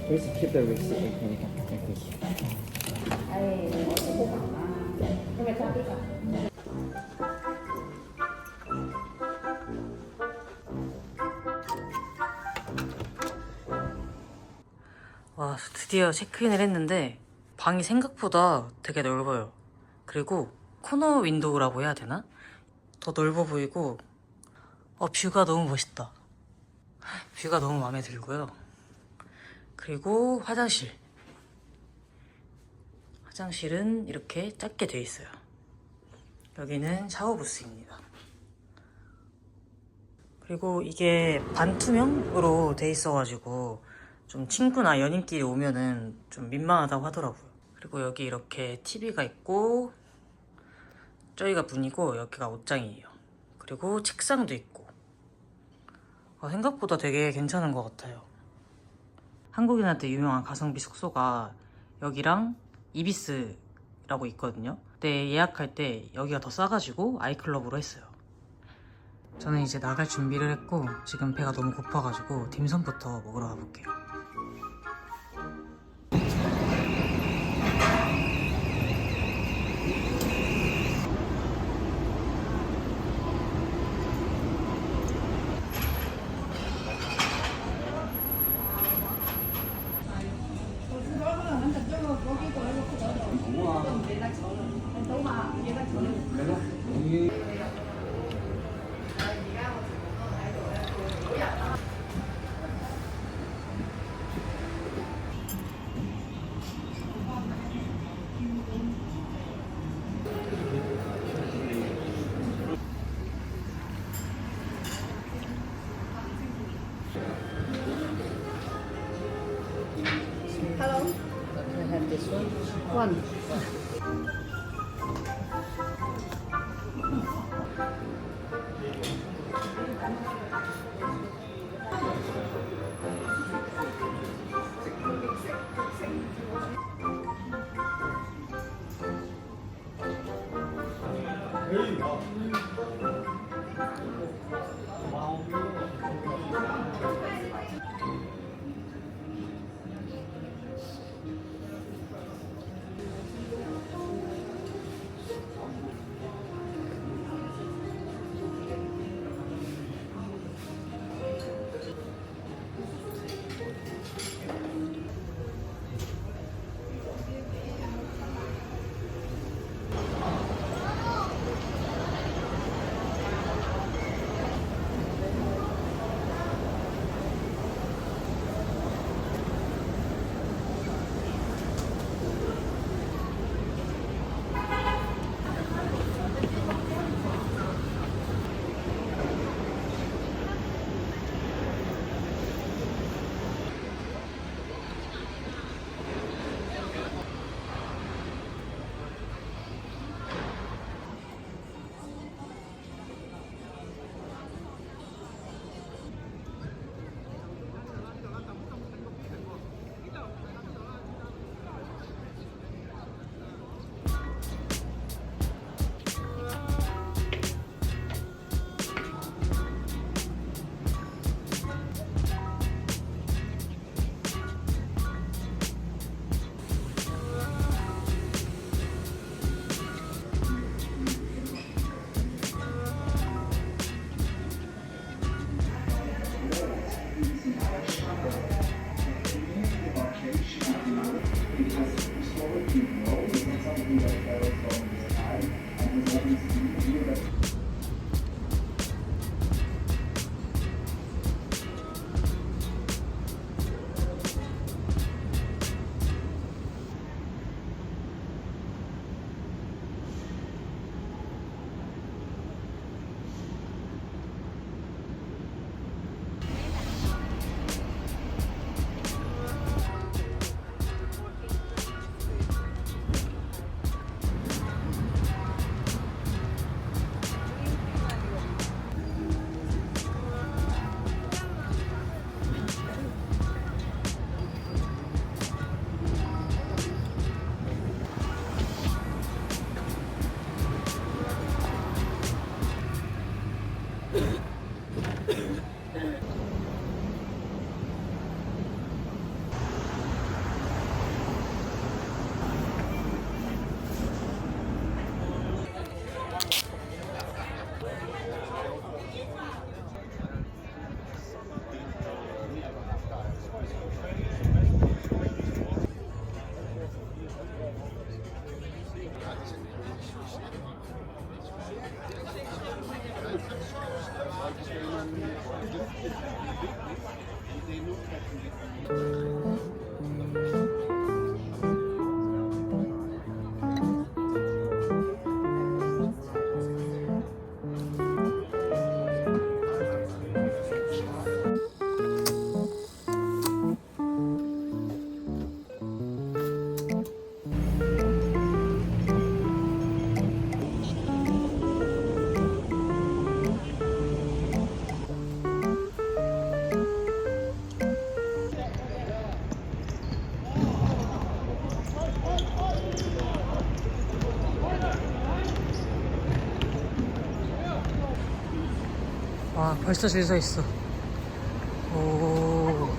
Please keep the receipt with me. Thank you. 와, 드디어 체크인을 했는데 방이 생각보다 되게 넓어요. 그리고 코너 윈도우라고 해야 되나? 더 넓어 보이고 뷰가 너무 멋있다. 뷰가 너무 마음에 들고요. 그리고 화장실은 이렇게 작게 돼 있어요. 여기는 샤워 부스입니다. 그리고 이게 반투명으로 돼 있어가지고 좀 친구나 연인끼리 오면은 좀 민망하다고 하더라고요. 그리고 여기 이렇게 TV가 있고 저기가 문이고 여기가 옷장이에요. 그리고 책상도 있고 생각보다 되게 괜찮은 것 같아요. 한국인한테 유명한 가성비 숙소가 여기랑 이비스라고 있거든요. 근데 예약할 때 여기가 더 싸가지고 아이클럽으로 했어요. 저는 이제 나갈 준비를 했고 지금 배가 너무 고파가지고 딤섬부터 먹으러 가볼게요. Hello. Can I have this one? One. 와, 벌써 줄 서 있어. 오.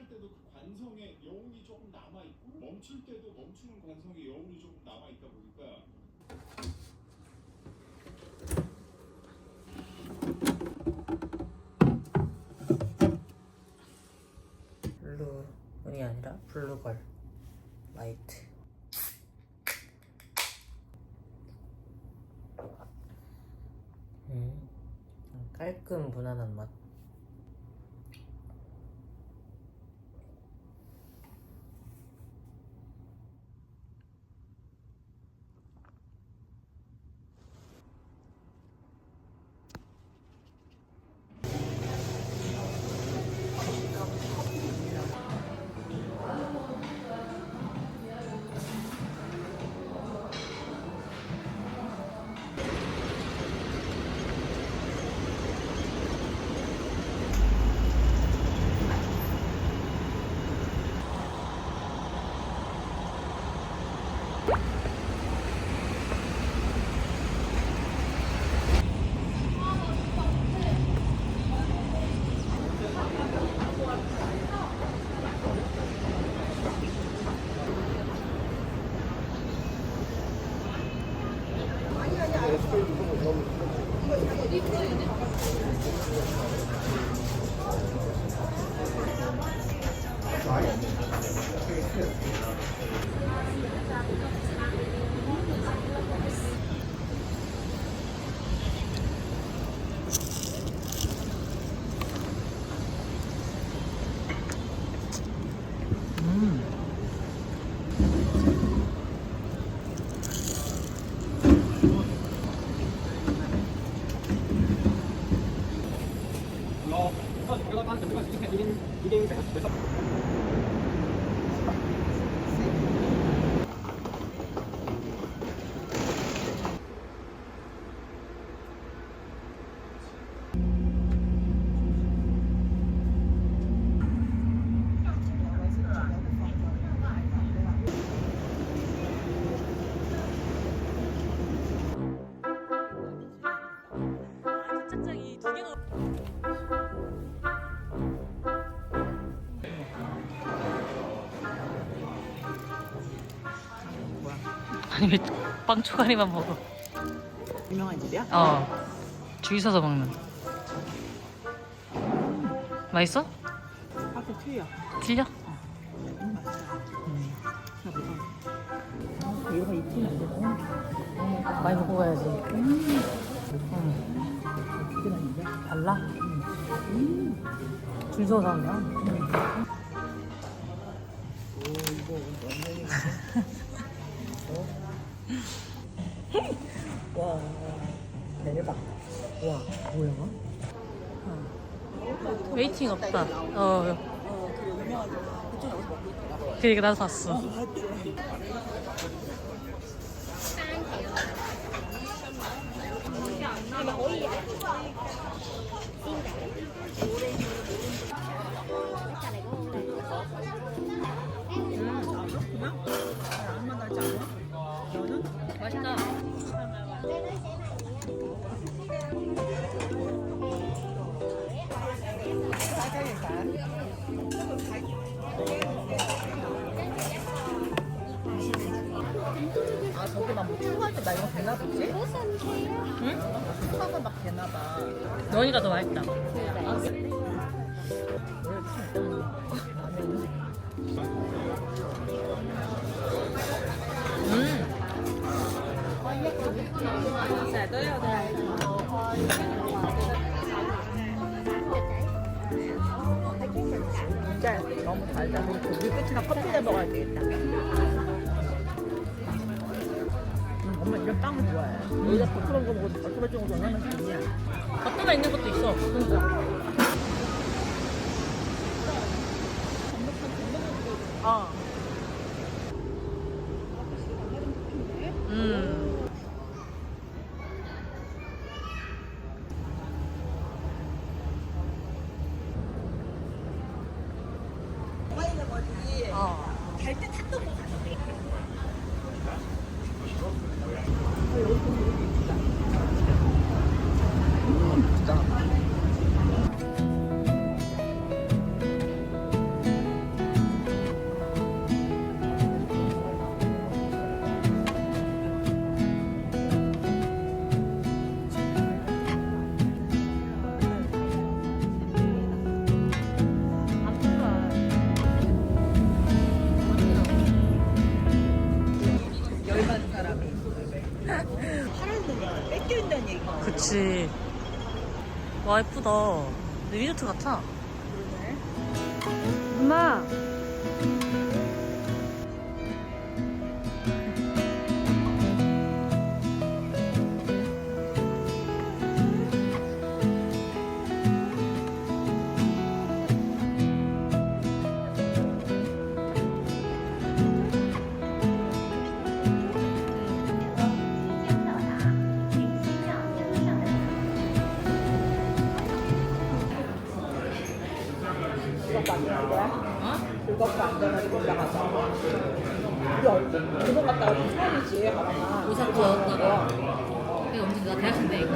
때도 그 관성의 여운이 조금 남아 있고 멈출 때도 멈추는 관성의 여운이 조금 남아 있다 보니까 블루문이 아니라 블루걸 라이트. 깔끔 무난한 맛. 아니 왜 빵 초가리만 먹어? 유명한 집이야? 어, 줄 서서 먹는. 맛있어? 하도 틀려. 틀려? 이거 입히면 안 되나? 많이 먹고 가야지. 어떻게 다니냐? 달라? 줄 서서 사는 거야? 오, 이거 완전히. 와, 대박. 와, 뭐야? 웨이팅 없다. 그리고 유명하게 그쪽 여기서 먹고 있더라. 그러니까 나도 봤어. 맞지? 안 만나지 않아? 너는? 맛있다. 아 저기 막뭐 추구할 때 나 이거 되나 보지? 응? 추가가 막 되나 봐. 너니가 더 맛있다. 진짜 너무 달다. 물끝이나 커피를 먹어야 되겠다. 엄마 이런 빵을 좋아해. 여기다 부끄러운 거 먹어도 부끄러운 거 얼마나 좋냐. 버터가 있는 것도 있어. 어. 뭐가 있는 거지? 갈때 탔던 거 같아. 열받은 사람이 팔아있는 거 뺏겨있다는 얘기가. 그치. 와, 예쁘다. 리조트 같아. 엄마. 즐겁고 안 되는 거야? 즐겁고 안 되는 거 올라가서. 우리 그거 갔다가 좀 처음이지, 가라마. 오사쿠 왔다가. 이거 엄청 나 대학생데 이거.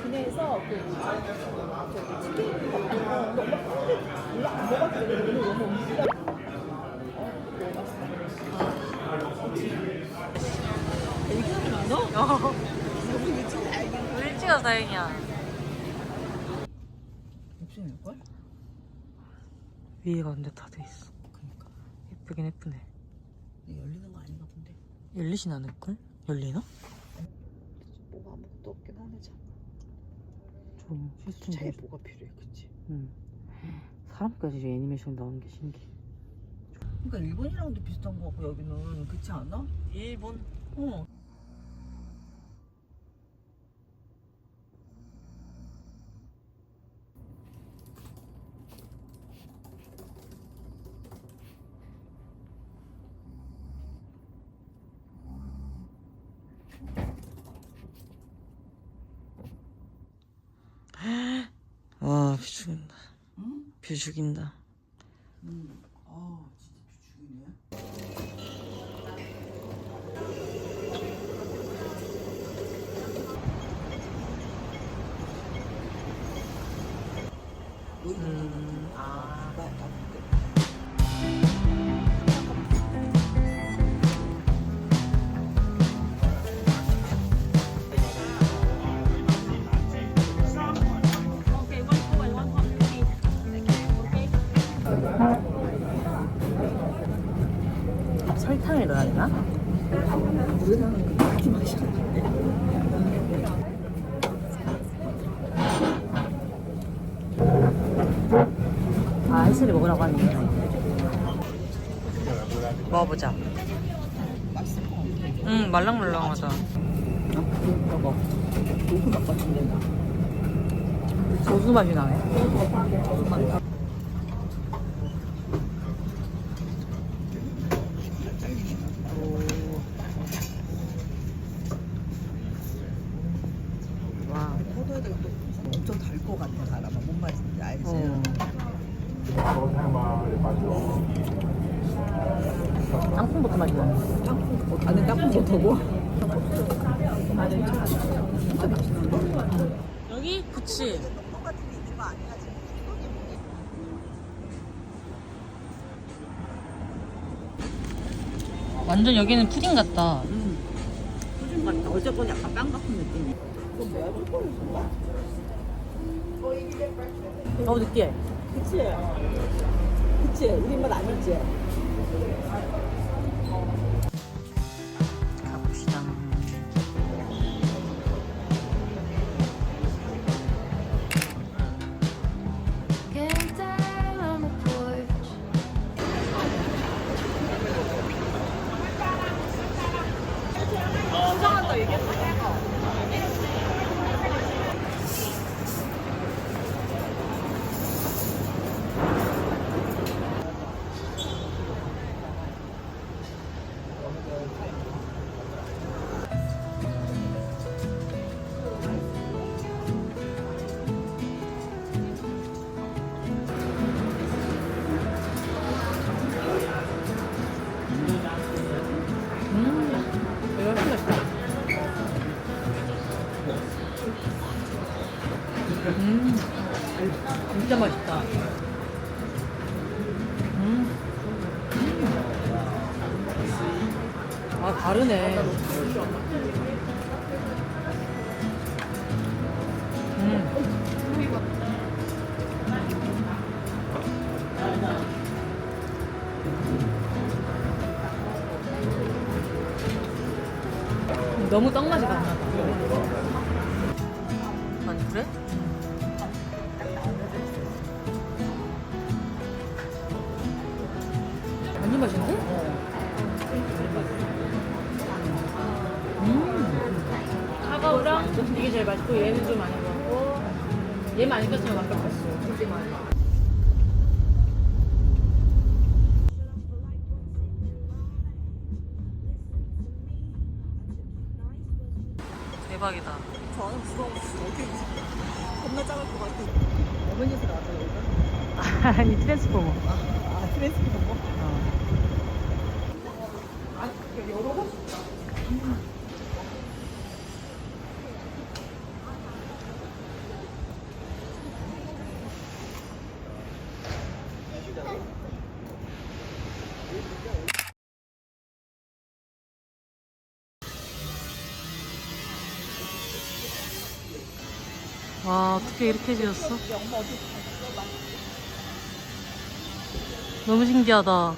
그래서 저기 치킨 같은 거 근데 엄마 콩들 몰라 안 먹었지. 오늘 너무 음식이 되게 많아? 우리 일찍 다행이야. 우리 일찍 와서 다행이야. 욕심 낼걸? 위에가 근데 다 돼 있어. 그니까 예쁘긴 예쁘네. 열리는 거 아닌가 본데. 열리진 않을걸? 열리나? 뭐가 아무것도 없긴 하네 참. 좀 차에 슬픈데. 뭐가 필요해 그치? 응. 사람까지 애니메이션 나오는 게 신기해. 그러니까 일본이랑도 비슷한 거 같고 여기는 그렇지 않아? 일본? 어. 와, 비 죽인다. 응? 비 죽인다. 아 진짜 죽이네. 아. 않아? 우리랑은 그렇게 맛이 안 나는데. 아, 해슬이 먹으라고 하네. 먹어보자. 맛있을 것 같아. 응, 말랑말랑하다. 저거 도수 맛 같은데 나. 고수 맛이 나네. 도수 맛. 와. 포도에다가 또 엄청 달 것 같아 사람아. 뭔 맛인지 알지? 땅콩부터 맛이 나. 땅콩 안에 땅콩버터고. 진짜 맛있는데? 여기? 그치. 똑같은 게 있는 거 아니야 지금? 완전 여기는 푸딩 같다. 푸딩 같다. 어쨌건 약간 빵 같은 느낌이. 그럼 내가 초콜릿인가? 느끼해. 그치? 그치? 우리 맛 아니지? 가봅시다. Get down on the porch. 이거 훨씬 맛있다. 진짜 맛있다. 아, 다르네. 너무 떡 맛이 안 나다. 아니, 그래? 완전 맛있는데? 차가우랑 이게 제일 맛있고 얘는 좀 많이 먹고 얘 많이 꼈으면 완벽했어. 대박이다. 저는 무서워. 어떻게 겁나 작을 것 같아. 어머니에서 나왔어요 이거? 아니, 트랜스포머. 아 트랜스포머? 아 여러 번? 와, 어떻게 이렇게 지었어? 너무 신기하다.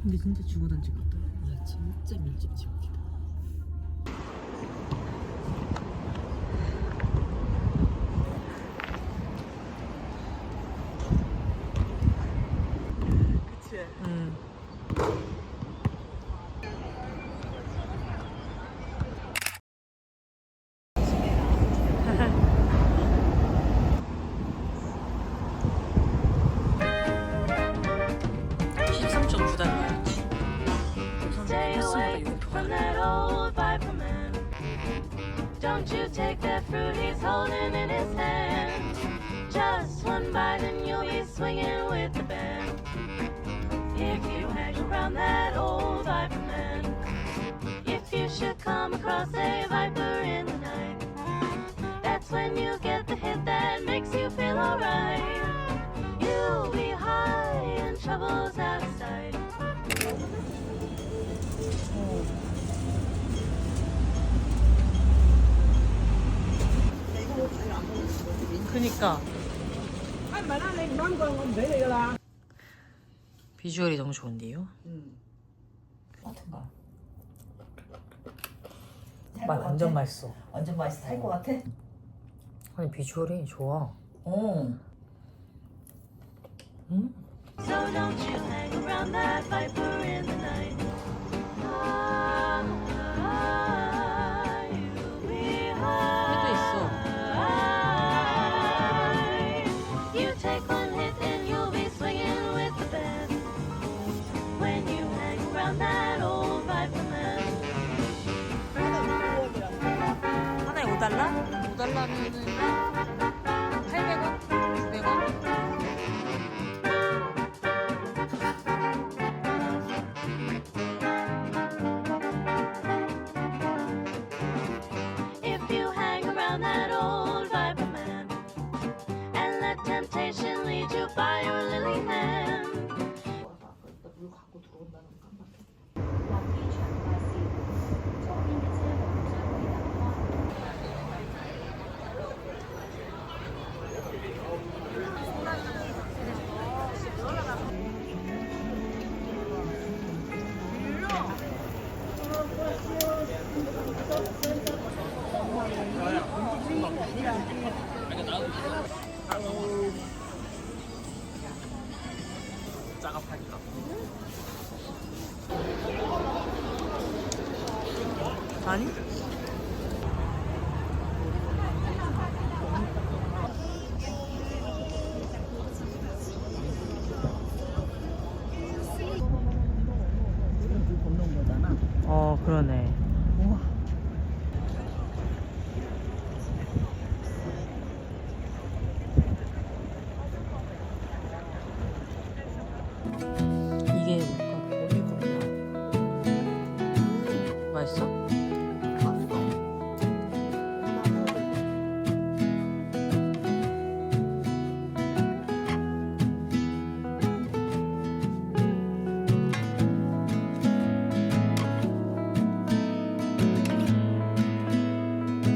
근데 진짜 죽어 던지겠다. 야 진짜 밀집 지옥이다. 그치? Stay away from that old viper man. Don't you take that fruit he's holding in his hand. Just one bite and you'll be swinging with the band. If you hang around that old viper man, if you should come across a viper in the night, that's when you get the hit that makes you feel alright. You'll be high and trouble's out of sight. 그니까. Anh bà nói lên nói con về đây là 비주얼이 너무 좋은데요? 같은가? 완전 맛있어. 완전 맛있어. 살 것 같아? 아니 비주얼이 좋아. So don't you hang around that viper in the night. You'll be high. You take one hit and you'll be swinging with the band. When you hang around that old viper man. 하나에 5달러? 5달러면은 800원? 900원? If you hang around that old viper man and let temptation lead you by your lily hand. 물 갖고 들어온다는 깜빡해. 아니?